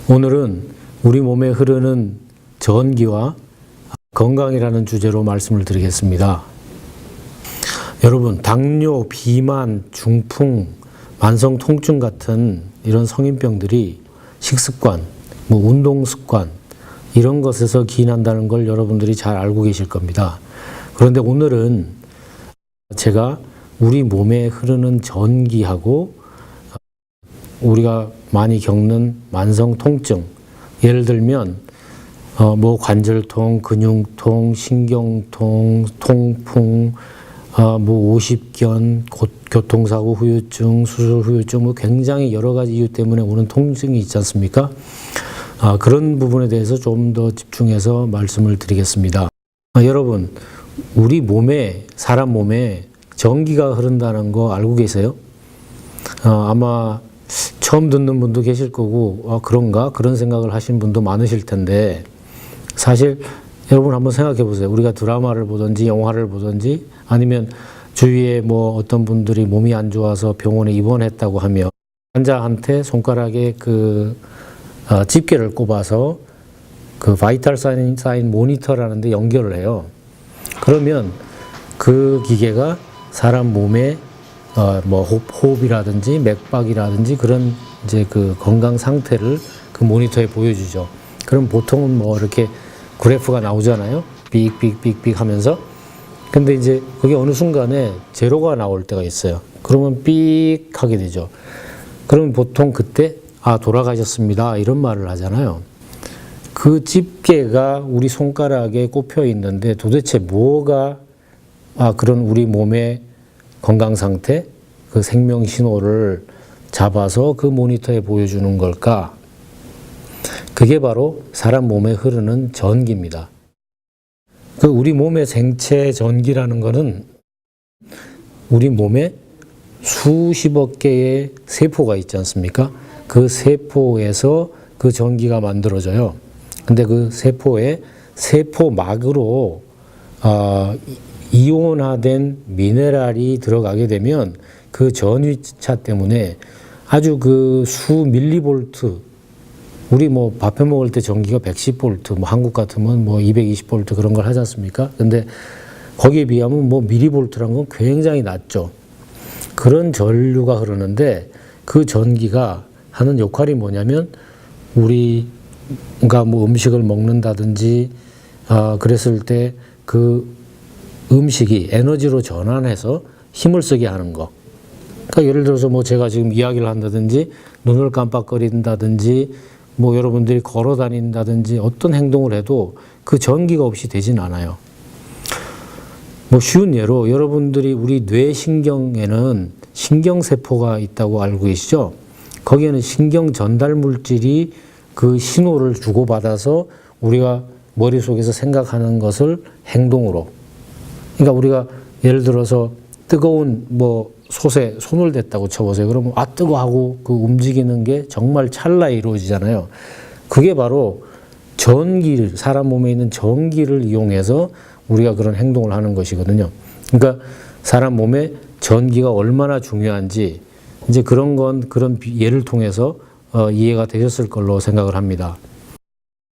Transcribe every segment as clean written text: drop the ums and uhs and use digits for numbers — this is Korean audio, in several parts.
오늘은 우리 몸에 흐르는 전기와 건강이라는 주제로 말씀을 드리겠습니다. 여러분, 당뇨, 비만, 중풍, 만성 통증 같은 이런 성인병들이 식습관, 운동 습관 이런 것에서 기인한다는 걸 여러분들이 잘 알고 계실 겁니다. 그런데 오늘은 제가 우리 몸에 흐르는 전기하고 우리가 많이 겪는 만성 통증, 예를 들면 관절통, 근육통, 신경통, 통풍, 오십견, 교통사고 후유증, 수술 후유증, 굉장히 여러 가지 이유 때문에 오는 통증이 있지 않습니까? 그런 부분에 대해서 좀 더 집중해서 말씀을 드리겠습니다. 여러분, 우리 몸에, 사람 몸에 전기가 흐른다는 거 알고 계세요? 아마 처음 듣는 분도 계실 거고, 그런가? 그런 생각을 하신 분도 많으실 텐데, 사실 여러분 한번 생각해 보세요. 우리가 드라마를 보든지 영화를 보든지 아니면 주위에 어떤 분들이 몸이 안 좋아서 병원에 입원했다고 하면 환자한테 손가락에 집게를 꼽아서 바이탈 사인 모니터라는 데 연결을 해요. 그러면 그 기계가 사람 몸에 호흡이라든지 맥박이라든지 그런 그 건강 상태를 그 모니터에 보여주죠. 그럼 보통은 이렇게 그래프가 나오잖아요. 삑삑삑삑 하면서. 근데 이제 그게 어느 순간에 제로가 나올 때가 있어요. 그러면 삑 하게 되죠. 그러면 보통 그때 돌아가셨습니다 이런 말을 하잖아요. 그 집게가 우리 손가락에 꼽혀 있는데 도대체 뭐가 그런 우리 몸의 건강 상태, 그 생명 신호를 잡아서 그 모니터에 보여주는 걸까? 그게 바로 사람 몸에 흐르는 전기입니다. 우리 몸의 생체 전기라는 것은 우리 몸에 수십억 개의 세포가 있지 않습니까? 그 세포에서 그 전기가 만들어져요. 근데 그 세포에 세포막으로 이온화된 미네랄이 들어가게 되면 그 전위차 때문에 아주 수 밀리볼트, 우리 밥 해 먹을 때 전기가 110볼트, 한국 같으면 220볼트 그런 걸 하지 않습니까? 근데 거기에 비하면 밀리볼트란 건 굉장히 낮죠. 그런 전류가 흐르는데 그 전기가 하는 역할이 뭐냐면 우리가 음식을 먹는다든지 그랬을 때 그 음식이 에너지로 전환해서 힘을 쓰게 하는 거. 그러니까 예를 들어서 제가 지금 이야기를 한다든지 눈을 깜빡거린다든지 여러분들이 걸어 다닌다든지 어떤 행동을 해도 그 전기가 없이 되진 않아요. 쉬운 예로 여러분들이 우리 뇌신경에는 신경세포가 있다고 알고 계시죠? 거기에는 신경 전달 물질이 그 신호를 주고받아서 우리가 머릿속에서 생각하는 것을 행동으로. 그러니까 우리가 예를 들어서 뜨거운 솥에 손을 댔다고 쳐보세요. 그러면 뜨거워 하고 그 움직이는 게 정말 찰나에 이루어지잖아요. 그게 바로 전기를, 사람 몸에 있는 전기를 이용해서 우리가 그런 행동을 하는 것이거든요. 그러니까 사람 몸에 전기가 얼마나 중요한지 이제 그런 예를 통해서 이해가 되셨을 걸로 생각을 합니다.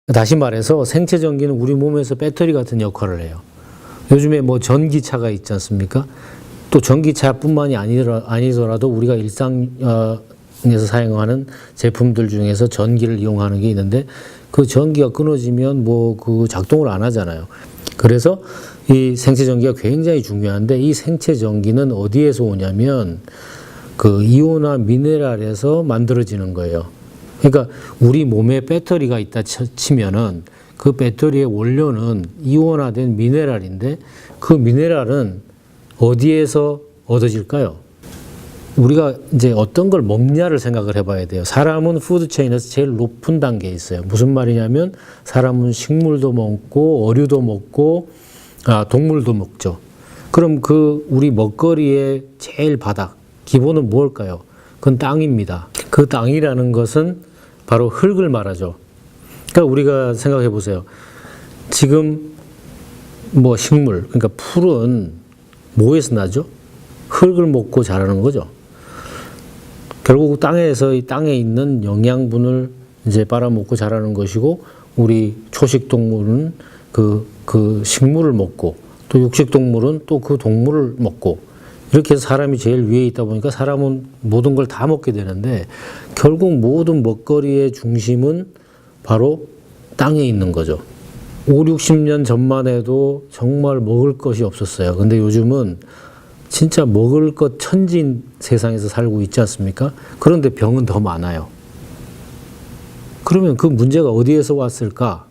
다시 말해서 생체 전기는 우리 몸에서 배터리 같은 역할을 해요. 요즘에 전기차가 있지 않습니까? 또 전기차뿐만이 아니더라도 우리가 일상에서 사용하는 제품들 중에서 전기를 이용하는 게 있는데 그 전기가 끊어지면 작동을 안 하잖아요. 그래서 이 생체 전기가 굉장히 중요한데 이 생체 전기는 어디에서 오냐면 이온화 미네랄에서 만들어지는 거예요. 그러니까 우리 몸에 배터리가 있다 치면은 그 배터리의 원료는 이온화된 미네랄인데 그 미네랄은 어디에서 얻어질까요? 우리가 이제 어떤 걸 먹냐를 생각을 해봐야 돼요. 사람은 푸드체인에서 제일 높은 단계에 있어요. 무슨 말이냐면 사람은 식물도 먹고 어류도 먹고 동물도 먹죠. 그럼 우리 먹거리의 제일 바닥, 기본은 무엇일까요? 그건 땅입니다. 그 땅이라는 것은 바로 흙을 말하죠. 그러니까 우리가 생각해 보세요. 지금 식물, 그러니까 풀은 뭐에서 나죠? 흙을 먹고 자라는 거죠. 결국 땅에 있는 영양분을 이제 빨아먹고 자라는 것이고, 우리 초식 동물은 그 식물을 먹고, 또 육식 동물은 또 그 동물을 먹고, 이렇게 해서 사람이 제일 위에 있다 보니까 사람은 모든 걸 다 먹게 되는데, 결국 모든 먹거리의 중심은 바로 땅에 있는 거죠. 5, 60년 전만 해도 정말 먹을 것이 없었어요. 근데 요즘은 진짜 먹을 것 천지인 세상에서 살고 있지 않습니까? 그런데 병은 더 많아요. 그러면 그 문제가 어디에서 왔을까?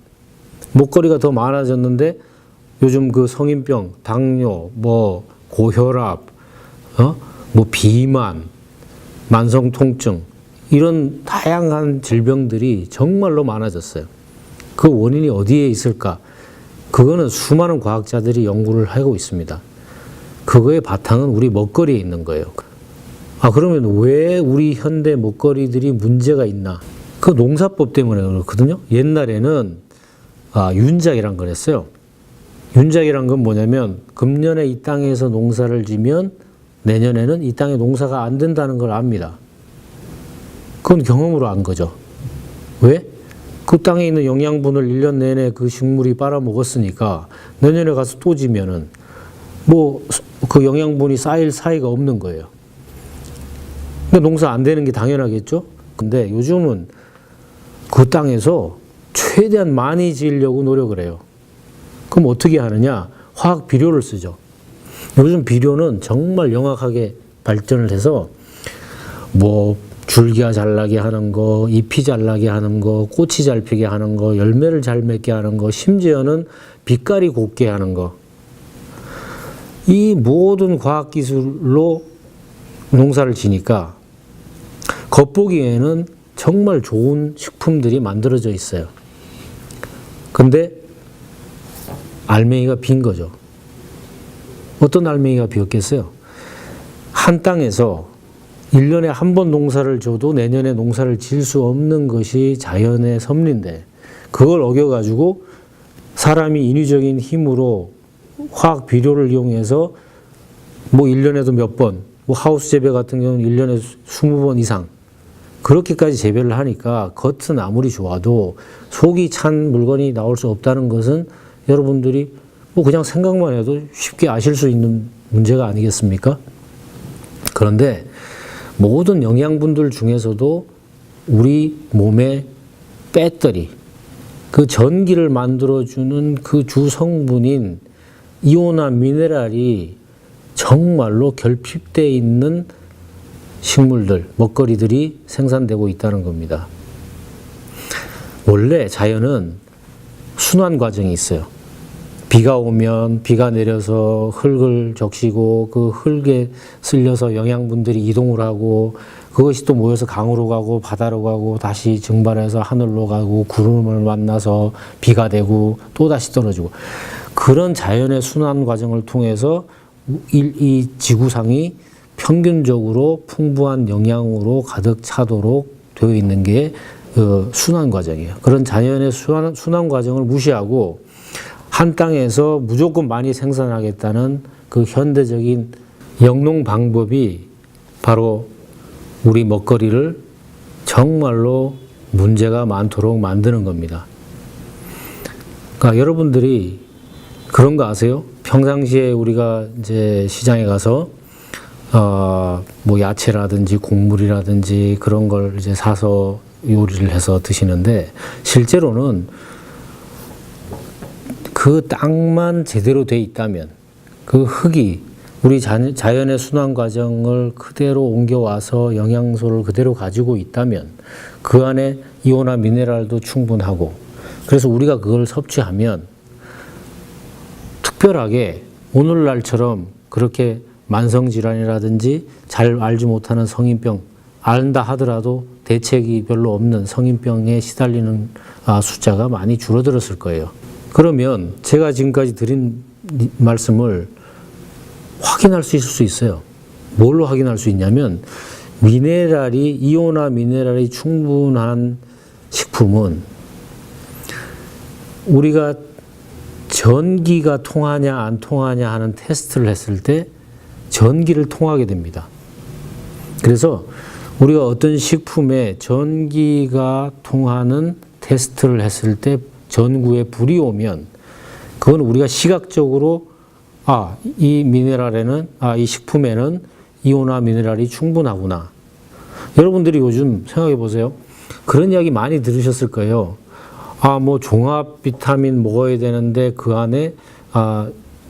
먹거리가 더 많아졌는데 요즘 그 성인병, 당뇨, 뭐 고혈압, 뭐 비만, 만성 통증, 이런 다양한 질병들이 정말로 많아졌어요. 그 원인이 어디에 있을까? 그거는 수많은 과학자들이 연구를 하고 있습니다. 그거의 바탕은 우리 먹거리에 있는 거예요. 그러면 왜 우리 현대 먹거리들이 문제가 있나? 그 농사법 때문에 그렇거든요. 옛날에는 윤작이란 걸 했어요. 윤작이란 건 뭐냐면 금년에 이 땅에서 농사를 지면 내년에는 이 땅에 농사가 안 된다는 걸 압니다. 그건 경험으로 안 거죠. 왜? 그 땅에 있는 영양분을 1년 내내 그 식물이 빨아먹었으니까 내년에 가서 또 지면은 뭐 그 영양분이 쌓일 사이가 없는 거예요. 근데 농사 안 되는 게 당연하겠죠? 근데 요즘은 그 땅에서 최대한 많이 지으려고 노력을 해요. 그럼 어떻게 하느냐? 화학 비료를 쓰죠. 요즘 비료는 정말 영악하게 발전을 해서 뭐 줄기가 잘 나게 하는 거, 잎이 잘 나게 하는 거, 꽃이 잘 피게 하는 거, 열매를 잘 맺게 하는 거, 심지어는 빛깔이 곱게 하는 거. 이 모든 과학기술로 농사를 지니까 겉보기에는 정말 좋은 식품들이 만들어져 있어요. 근데 알맹이가 빈 거죠. 어떤 알맹이가 비었겠어요? 한 땅에서 1년에 한 번 농사를 줘도 내년에 농사를 지을 수 없는 것이 자연의 섭리인데, 그걸 어겨가지고 사람이 인위적인 힘으로 화학 비료를 이용해서 뭐 1년에도 몇 번, 뭐 하우스 재배 같은 경우는 1년에 20번 이상 그렇게까지 재배를 하니까 겉은 아무리 좋아도 속이 찬 물건이 나올 수 없다는 것은 여러분들이 뭐 그냥 생각만 해도 쉽게 아실 수 있는 문제가 아니겠습니까? 그런데 모든 영양분들 중에서도 우리 몸의 배터리, 그 전기를 만들어주는 그 주성분인 이온화 미네랄이 정말로 결핍되어 있는 식물들, 먹거리들이 생산되고 있다는 겁니다. 원래 자연은 순환 과정이 있어요. 비가 오면 비가 내려서 흙을 적시고 그 흙에 쓸려서 영양분들이 이동을 하고 그것이 또 모여서 강으로 가고 바다로 가고 다시 증발해서 하늘로 가고 구름을 만나서 비가 되고 또 다시 떨어지고, 그런 자연의 순환 과정을 통해서 이 지구상이 평균적으로 풍부한 영양으로 가득 차도록 되어 있는 게 순환 과정이에요. 그런 자연의 순환 과정을 무시하고 한 땅에서 무조건 많이 생산하겠다는 그 현대적인 영농 방법이 바로 우리 먹거리를 정말로 문제가 많도록 만드는 겁니다. 그러니까 여러분들이 그런 거 아세요? 평상시에 우리가 이제 시장에 가서 뭐 야채라든지 곡물이라든지 그런 걸 이제 사서 요리를 해서 드시는데, 실제로는 그 땅만 제대로 돼 있다면, 그 흙이 우리 자연의 순환 과정을 그대로 옮겨와서 영양소를 그대로 가지고 있다면 그 안에 이온화 미네랄도 충분하고, 그래서 우리가 그걸 섭취하면 특별하게 오늘날처럼 그렇게 만성질환이라든지 잘 알지 못하는 성인병, 안다 하더라도 대책이 별로 없는 성인병에 시달리는 숫자가 많이 줄어들었을 거예요. 그러면 제가 지금까지 드린 말씀을 확인할 수 있을 수 있어요. 뭘로 확인할 수 있냐면, 이온화 미네랄이 충분한 식품은 우리가 전기가 통하냐 안 통하냐 하는 테스트를 했을 때 전기를 통하게 됩니다. 그래서 우리가 어떤 식품에 전기가 통하는 테스트를 했을 때 전구에 불이 오면 그건 우리가 시각적으로 이 미네랄에는 이 식품에는 이온화 미네랄이 충분하구나. 여러분들이 요즘 생각해 보세요. 그런 이야기 많이 들으셨을 거예요. 뭐 종합 비타민 먹어야 되는데 그 안에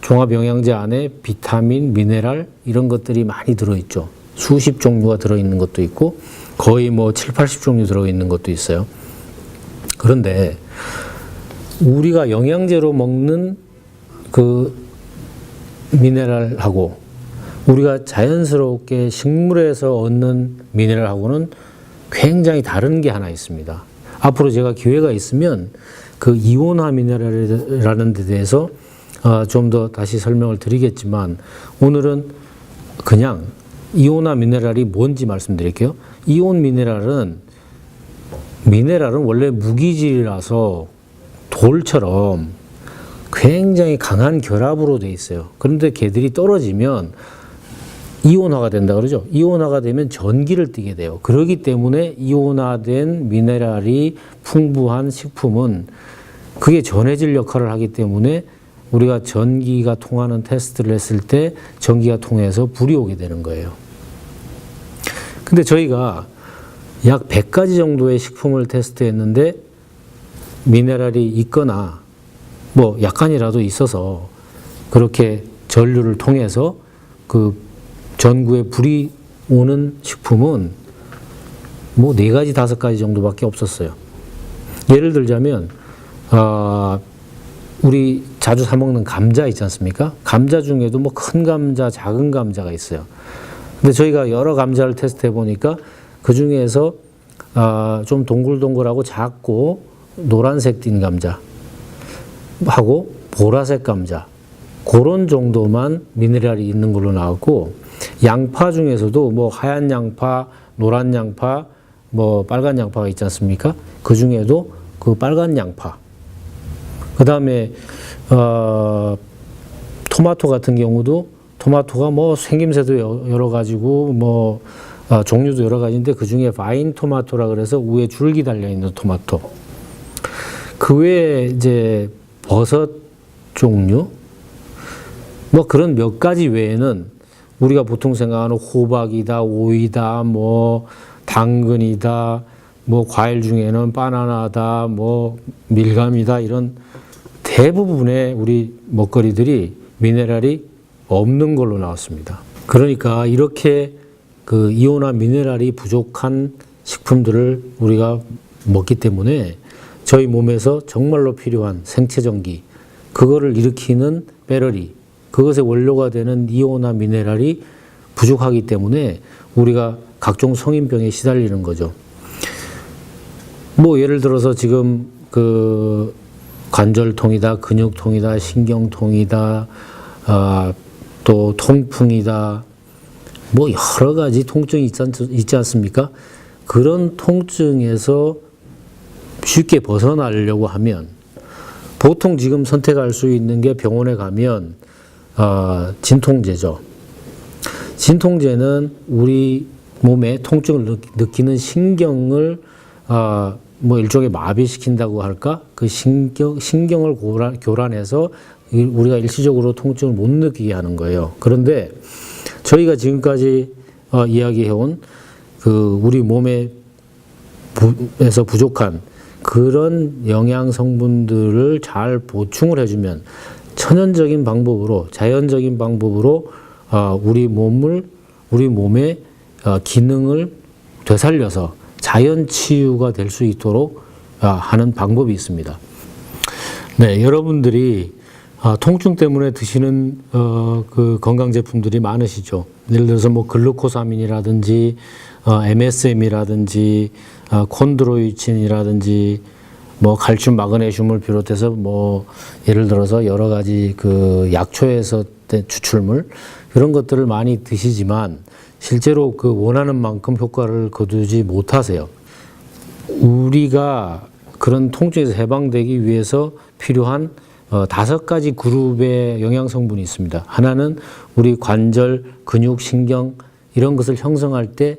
종합 영양제 안에 비타민, 미네랄 이런 것들이 많이 들어있죠. 수십 종류가 들어있는 것도 있고 거의 뭐 7, 80종류 들어있는 것도 있어요. 그런데 우리가 영양제로 먹는 그 미네랄하고 우리가 자연스럽게 식물에서 얻는 미네랄하고는 굉장히 다른 게 하나 있습니다. 앞으로 제가 기회가 있으면 그 이온화 미네랄이라는 데 대해서 좀 더 다시 설명을 드리겠지만 오늘은 그냥 이온화 미네랄이 뭔지 말씀드릴게요. 이온 미네랄은 원래 무기질이라서 돌처럼 굉장히 강한 결합으로 돼 있어요. 그런데 걔들이 떨어지면 이온화가 된다 그러죠. 이온화가 되면 전기를 띠게 돼요. 그렇기 때문에 이온화된 미네랄이 풍부한 식품은 그게 전해질 역할을 하기 때문에 우리가 전기가 통하는 테스트를 했을 때 전기가 통해서 불이 오게 되는 거예요. 근데 저희가 약 100가지 정도의 식품을 테스트했는데 미네랄이 있거나 뭐 약간이라도 있어서 그렇게 전류를 통해서 그 전구에 불이 오는 식품은 뭐 4가지, 5가지 정도밖에 없었어요. 예를 들자면 우리 자주 사 먹는 감자 있지 않습니까? 감자 중에도 뭐 큰 감자, 작은 감자가 있어요. 근데 저희가 여러 감자를 테스트해 보니까 그 중에서 좀 동글동글하고 작고 노란색 띤 감자 하고 보라색 감자 그런 정도만 미네랄이 있는 걸로 나왔고 양파 중에서도 뭐 하얀 양파, 노란 양파, 뭐 빨간 양파가 있지 않습니까? 그 중에도 그 빨간 양파 그 다음에 토마토 같은 경우도 토마토가 뭐 생김새도 여러 가지고 뭐 종류도 여러 가지인데 그 중에 바인 토마토라 그래서 위에 줄기 달려 있는 토마토. 그 외에 이제 버섯 종류 뭐 그런 몇 가지 외에는 우리가 보통 생각하는 호박이다, 오이다, 뭐 당근이다, 뭐 과일 중에는 바나나다, 뭐 밀감이다 이런 대부분의 우리 먹거리들이 미네랄이 없는 걸로 나왔습니다. 그러니까 이렇게 그 이온화 미네랄이 부족한 식품들을 우리가 먹기 때문에 저희 몸에서 정말로 필요한 생체전기, 그거를 일으키는 배터리, 그것의 원료가 되는 이온화 미네랄이 부족하기 때문에 우리가 각종 성인병에 시달리는 거죠. 뭐 예를 들어서 지금 그 관절통이다, 근육통이다, 신경통이다, 또 통풍이다, 뭐 여러 가지 통증이 있지 않습니까? 그런 통증에서 쉽게 벗어나려고 하면 보통 지금 선택할 수 있는 게 병원에 가면 진통제죠. 진통제는 우리 몸에 통증을 느끼는 신경을 뭐 일종의 마비시킨다고 할까? 그 신경을 교란해서 우리가 일시적으로 통증을 못 느끼게 하는 거예요. 그런데 저희가 지금까지 이야기해온 그 우리 몸에서 부족한 그런 영양 성분들을 잘 보충을 해주면 천연적인 방법으로, 자연적인 방법으로 우리 몸의 기능을 되살려서 자연 치유가 될 수 있도록 하는 방법이 있습니다. 네, 여러분들이 통증 때문에 드시는 그 건강 제품들이 많으시죠. 예를 들어서 뭐 글루코사민이라든지 MSM이라든지 콘드로이친이라든지 뭐 칼슘, 마그네슘을 비롯해서 뭐 예를 들어서 여러 가지 그 약초에서 추출물 이런 것들을 많이 드시지만 실제로 그 원하는 만큼 효과를 거두지 못하세요. 우리가 그런 통증에서 해방되기 위해서 필요한 5가지 그룹의 영양 성분이 있습니다. 하나는 우리 관절, 근육, 신경 이런 것을 형성할 때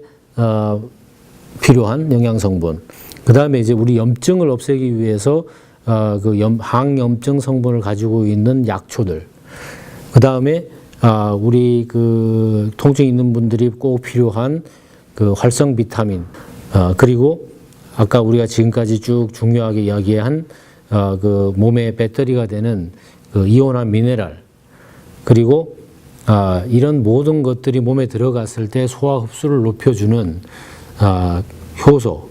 필요한 영양 성분. 그 다음에 이제 우리 염증을 없애기 위해서 항염증 성분을 가지고 있는 약초들. 그 다음에 우리 그 통증 있는 분들이 꼭 필요한 그 활성 비타민. 그리고 아까 우리가 지금까지 쭉 중요하게 이야기한 그 몸의 배터리가 되는 그 이온화 미네랄. 그리고 이런 모든 것들이 몸에 들어갔을 때 소화 흡수를 높여주는 효소.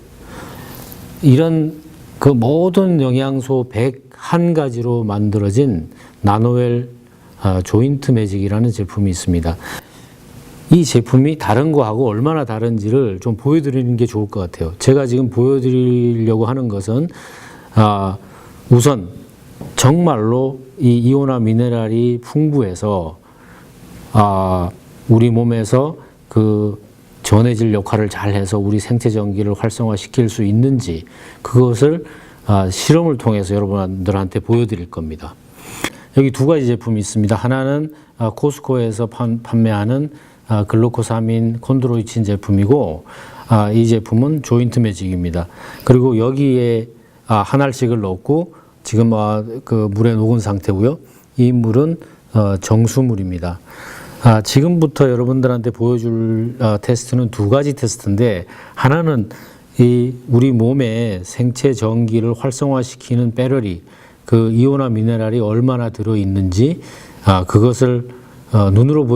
이런 그 모든 영양소 101가지로 만들어진 나노웰 조인트 매직이라는 제품이 있습니다. 이 제품이 다른 거하고 얼마나 다른지를 좀 보여드리는 게 좋을 것 같아요. 제가 지금 보여드리려고 하는 것은 우선 정말로 이 이온화 미네랄이 풍부해서 우리 몸에서 그 전해질 역할을 잘 해서 우리 생체 전기를 활성화시킬 수 있는지 그것을 실험을 통해서 여러분들한테 보여드릴 겁니다. 여기 두 가지 제품이 있습니다. 하나는 코스코에서 판매하는 글루코사민 콘드로이친 제품이고 이 제품은 조인트 매직입니다. 그리고 여기에 한 알씩을 넣고 지금 그 물에 녹은 상태고요. 이 물은 정수물입니다. 지금부터 여러분들한테 보여줄 테스트는 두 가지 테스트인데 하나는 이 우리 몸의 생체 전기를 활성화시키는 배터리 그 이온화 미네랄이 얼마나 들어있는지 그것을 눈으로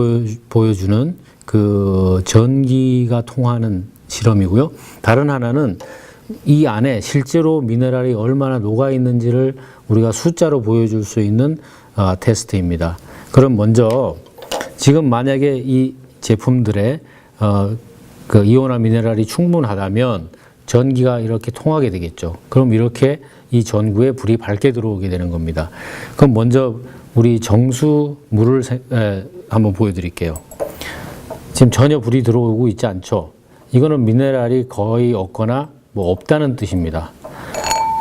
보여주는 그 전기가 통하는 실험이고요. 다른 하나는 이 안에 실제로 미네랄이 얼마나 녹아 있는지를 우리가 숫자로 보여줄 수 있는 테스트입니다. 그럼 먼저 지금 만약에 이 제품들의 그 이온화 미네랄이 충분하다면 전기가 이렇게 통하게 되겠죠. 그럼 이렇게 이 전구에 불이 밝게 들어오게 되는 겁니다. 그럼 먼저 우리 정수 물을 한번 보여드릴게요. 지금 전혀 불이 들어오고 있지 않죠. 이거는 미네랄이 거의 없거나 뭐 없다는 뜻입니다.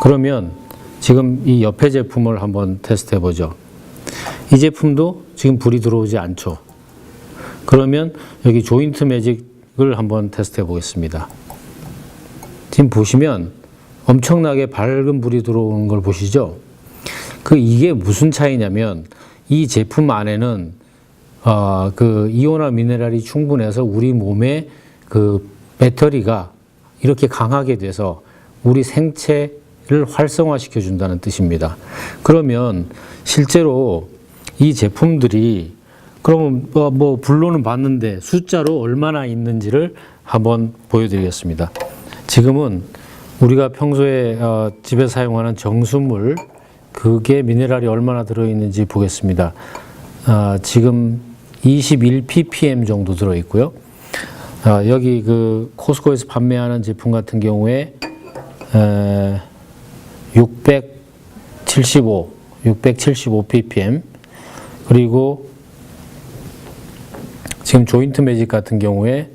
그러면 지금 이 옆에 제품을 한번 테스트 해보죠. 이 제품도 지금 불이 들어오지 않죠. 그러면 여기 조인트 매직을 한번 테스트 해 보겠습니다. 지금 보시면 엄청나게 밝은 불이 들어오는 걸 보시죠. 이게 무슨 차이냐면 이 제품 안에는 그 이온화 미네랄이 충분해서 우리 몸에 그 배터리가 이렇게 강하게 돼서 우리 생체를 활성화시켜 준다는 뜻입니다. 그러면 실제로 이 제품들이 그러면 뭐 불로는 봤는데 숫자로 얼마나 있는지를 한번 보여드리겠습니다. 지금은 우리가 평소에 집에 사용하는 정수물 그게 미네랄이 얼마나 들어있는지 보겠습니다. 지금 21 ppm 정도 들어있고요. 여기 그 코스코에서 판매하는 제품 같은 경우에 675 ppm 그리고 지금 조인트 매직 같은 경우에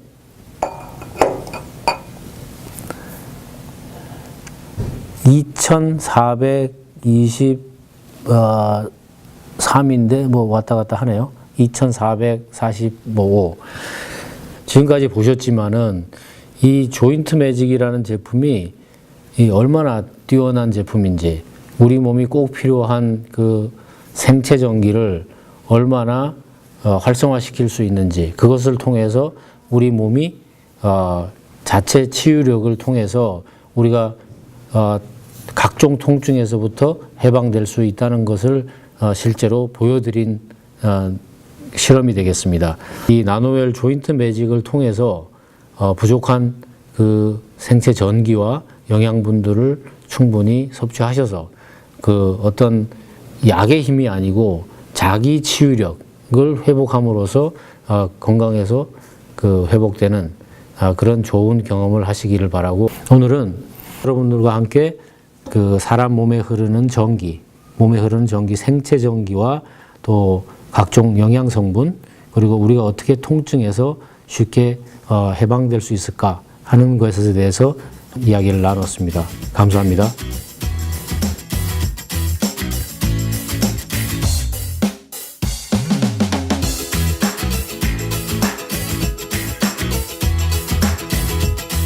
2423인데 뭐 왔다 갔다 하네요. 2445. 지금까지 보셨지만은 이 조인트 매직이라는 제품이 얼마나 뛰어난 제품인지 우리 몸이 꼭 필요한 그 생체 전기를 얼마나 활성화시킬 수 있는지 그것을 통해서 우리 몸이 자체 치유력을 통해서 우리가 각종 통증에서부터 해방될 수 있다는 것을 실제로 보여드린 실험이 되겠습니다. 이 나노웰 조인트 매직을 통해서 부족한 그 생체 전기와 영양분들을 충분히 섭취하셔서 그 어떤 약의 힘이 아니고 자기 치유력을 회복함으로써 건강에서 그 회복되는 그런 좋은 경험을 하시기를 바라고 오늘은 여러분들과 함께 그 사람 몸에 흐르는 전기, 생체 전기와 또 각종 영양 성분 그리고 우리가 어떻게 통증에서 쉽게 해방될 수 있을까 하는 것에 대해서 이야기를 나눴습니다. 감사합니다.